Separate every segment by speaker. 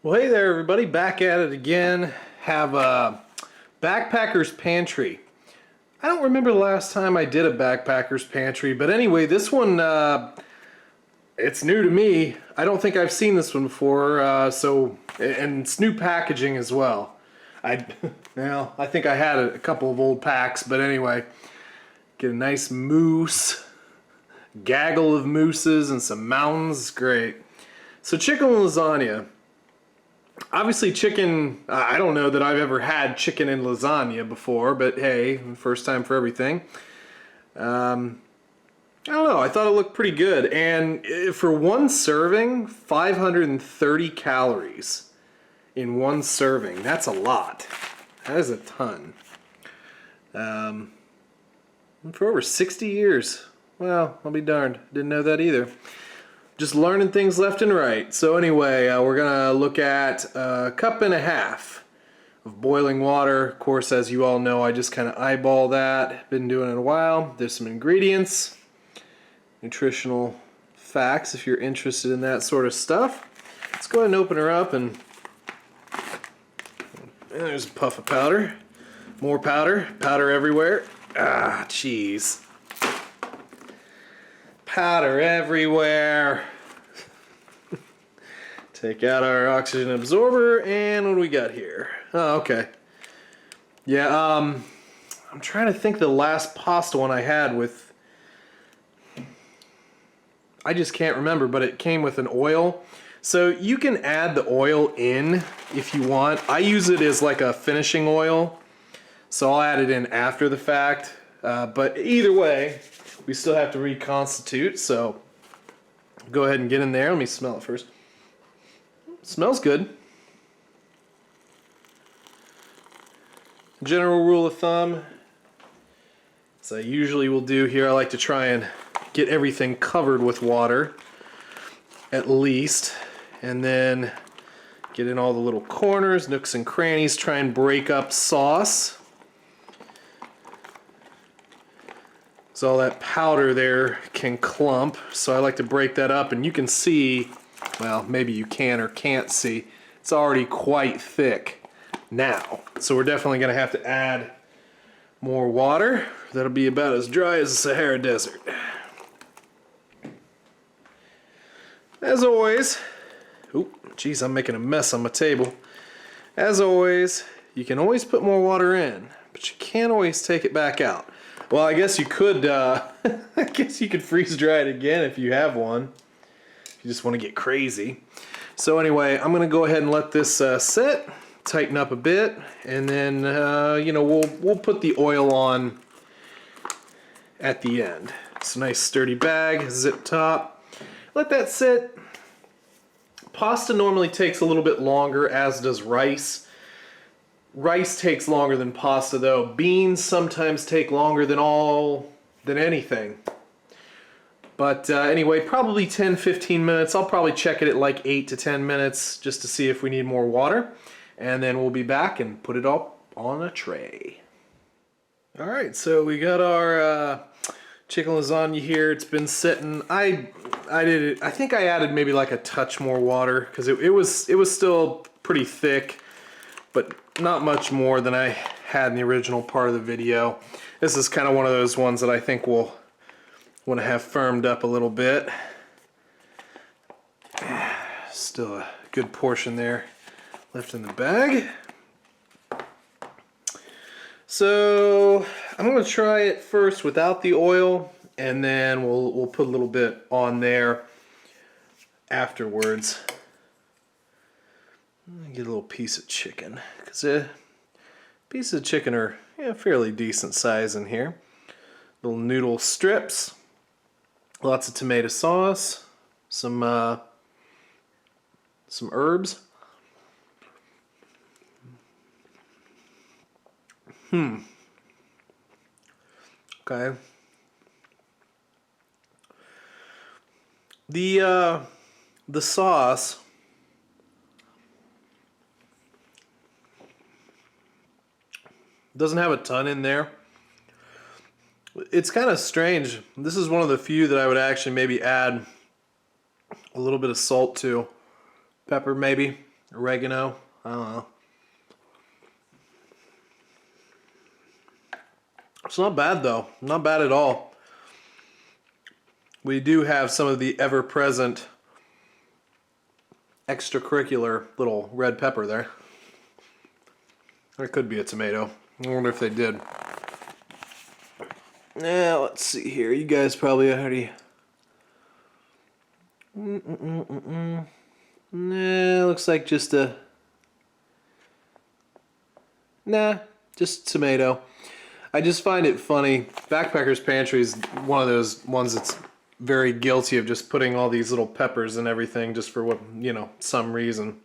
Speaker 1: Well, hey there, everybody. Back at it again. Have a Backpacker's Pantry. I don't remember the last time I did a Backpacker's Pantry, but anyway, this one, it's new to me. I don't think I've seen this one before, and it's new packaging as well. Well, I think I had a couple of old packs, but anyway, get a nice moose, gaggle of mooses and some mountains. Great. So chicken lasagna. Obviously chicken, I don't know that I've ever had chicken and lasagna before, but hey, first time for everything. I don't know, I thought it looked pretty good. And for one serving, 530 calories in one serving. That's a lot. That is a ton. For over 60 years. Well, I'll be darned. Didn't know that either. Just learning things left and right. So anyway, we're gonna look at a cup and a half of boiling water. Of course, as you all know, I just kind of eyeball that. Been doing it a while. There's some ingredients, nutritional facts if you're interested in that sort of stuff. Let's go ahead and open her up, and there's a puff of powder. More powder. Powder everywhere. Ah, jeez. Powder everywhere. Take out our oxygen absorber, and what do we got here? Oh, okay. Yeah, I'm trying to think the last pasta one I had with, I just can't remember, but it came with an oil. So you can add the oil in if you want. I use it as like a finishing oil, so I'll add it in after the fact. But either way, we still have to reconstitute, so go ahead and get in there. Let me smell it first. Smells good. General rule of thumb, as I usually will do here, I like to try and get everything covered with water, at least, and then get in all the little corners, nooks and crannies, try and break up sauce. So all that powder there can clump, so I like to break that up, and you can see, well, maybe you can or can't see, it's already quite thick now. So we're definitely going to have to add more water. That'll be about as dry as the Sahara Desert. As always, oop, geez, I'm making a mess on my table. As always, you can always put more water in, but you can't always take it back out. Well, I guess you could, I guess you could freeze dry it again if you have one. If you just want to get crazy. So anyway, I'm going to go ahead and let this sit, tighten up a bit, and then, you know, we'll put the oil on at the end. It's a nice sturdy bag, zip top. Let that sit. Pasta normally takes a little bit longer, as does rice. Rice takes longer than pasta though. Beans sometimes take longer than anything. But anyway, probably 10-15 minutes. I'll probably check it at like 8 to 10 minutes just to see if we need more water. And then we'll be back and put it up on a tray. Alright, so we got our chicken lasagna here. It's been sitting. I think I added maybe like a touch more water because it was still pretty thick, but not much more than I had in the original part of the video. This is kind of one of those ones that I think we'll want to have firmed up a little bit. Still a good portion there left in the bag. So I'm going to try it first without the oil, and then we'll put a little bit on there afterwards. Get a little piece of chicken, because pieces of chicken are fairly decent size in here. Little noodle strips, lots of tomato sauce, some herbs. Okay. The sauce doesn't have a ton in there. It's kind of strange. This is one of the few that I would actually maybe add a little bit of salt to. Pepper maybe. oregano. I don't know. It's not bad though. Not bad at all. We do have some of the ever-present extracurricular little red pepper there. There could be a tomato. I wonder if they did. Yeah, let's see here. You guys probably already... Nah, looks like just a... Nah, just tomato. I just find it funny. Backpacker's Pantry is one of those ones that's very guilty of just putting all these little peppers and everything just for what, you know, some reason.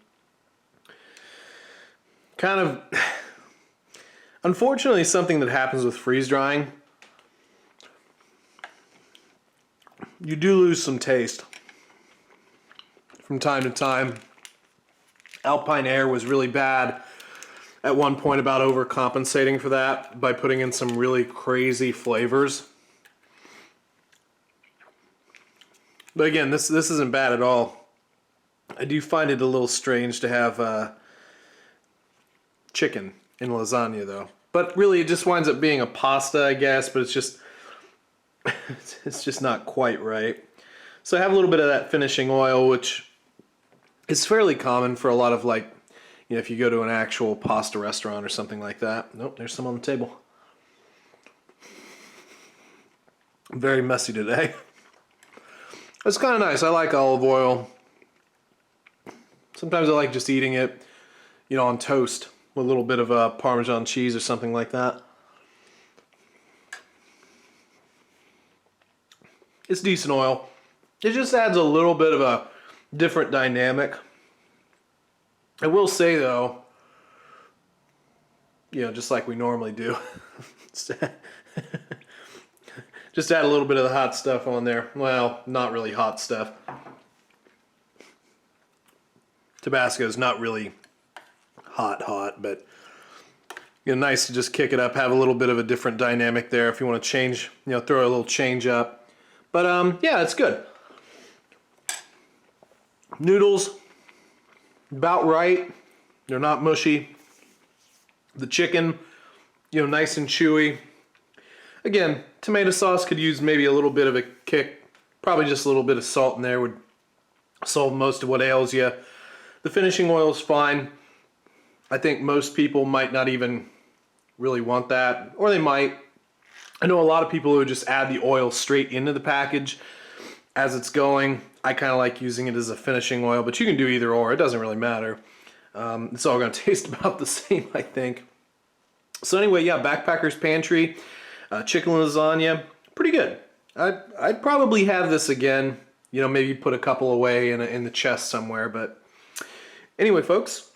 Speaker 1: Kind of, unfortunately, something that happens with freeze drying. You do lose some taste from time to time. Alpine Air was really bad at one point about overcompensating for that by putting in some really crazy flavors. But again, this isn't bad at all. I do find it a little strange to have chicken in lasagna though. But really it just winds up being a pasta, I guess, but it's just not quite right. So I have a little bit of that finishing oil, which is fairly common for a lot of, like, you know, if you go to an actual pasta restaurant or something like that. Nope, there's some on the table. I'm very messy today. It's kind of nice. I like olive oil. Sometimes I like just eating it, you know, on toast with a little bit of Parmesan cheese or something like that. It's decent oil. It just adds a little bit of a different dynamic. I will say though, you know, just like we normally do, just add a little bit of the hot stuff on there. Well, not really hot stuff. Tabasco is not really hot, but you know, nice to just kick it up, have a little bit of a different dynamic there if you want to change, you know, throw a little change up. But yeah, it's good. Noodles, about right. They're not mushy. The chicken, you know, nice and chewy. Again, tomato sauce could use maybe a little bit of a kick. Probably just a little bit of salt in there would solve most of what ails you. The finishing oil is fine. I think most people might not even really want that, or they might. I know a lot of people who just add the oil straight into the package as it's going. I kind of like using it as a finishing oil, but you can do either or. It doesn't really matter. It's all going to taste about the same, I think. So anyway, yeah, Backpacker's Pantry, chicken lasagna, pretty good. I'd probably have this again. You know, maybe put a couple away in the chest somewhere. But anyway, folks,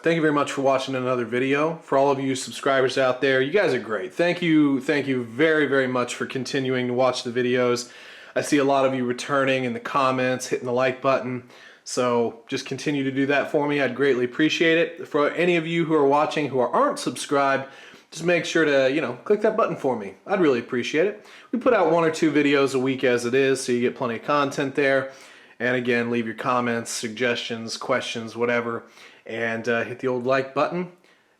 Speaker 1: thank you very much for watching another video. For all of you subscribers out there, you guys are great. Thank you very, very much for continuing to watch the videos. I see a lot of you returning in the comments, hitting the like button. So just continue to do that for me. I'd greatly appreciate it. For any of you who are watching who aren't subscribed, just make sure to, you know, click that button for me. I'd really appreciate it. We put out 1 or 2 videos a week as it is, so you get plenty of content there. And again, leave your comments, suggestions, questions, whatever. And hit the old like button.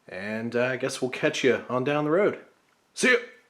Speaker 1: And I guess we'll catch you on down the road. See ya!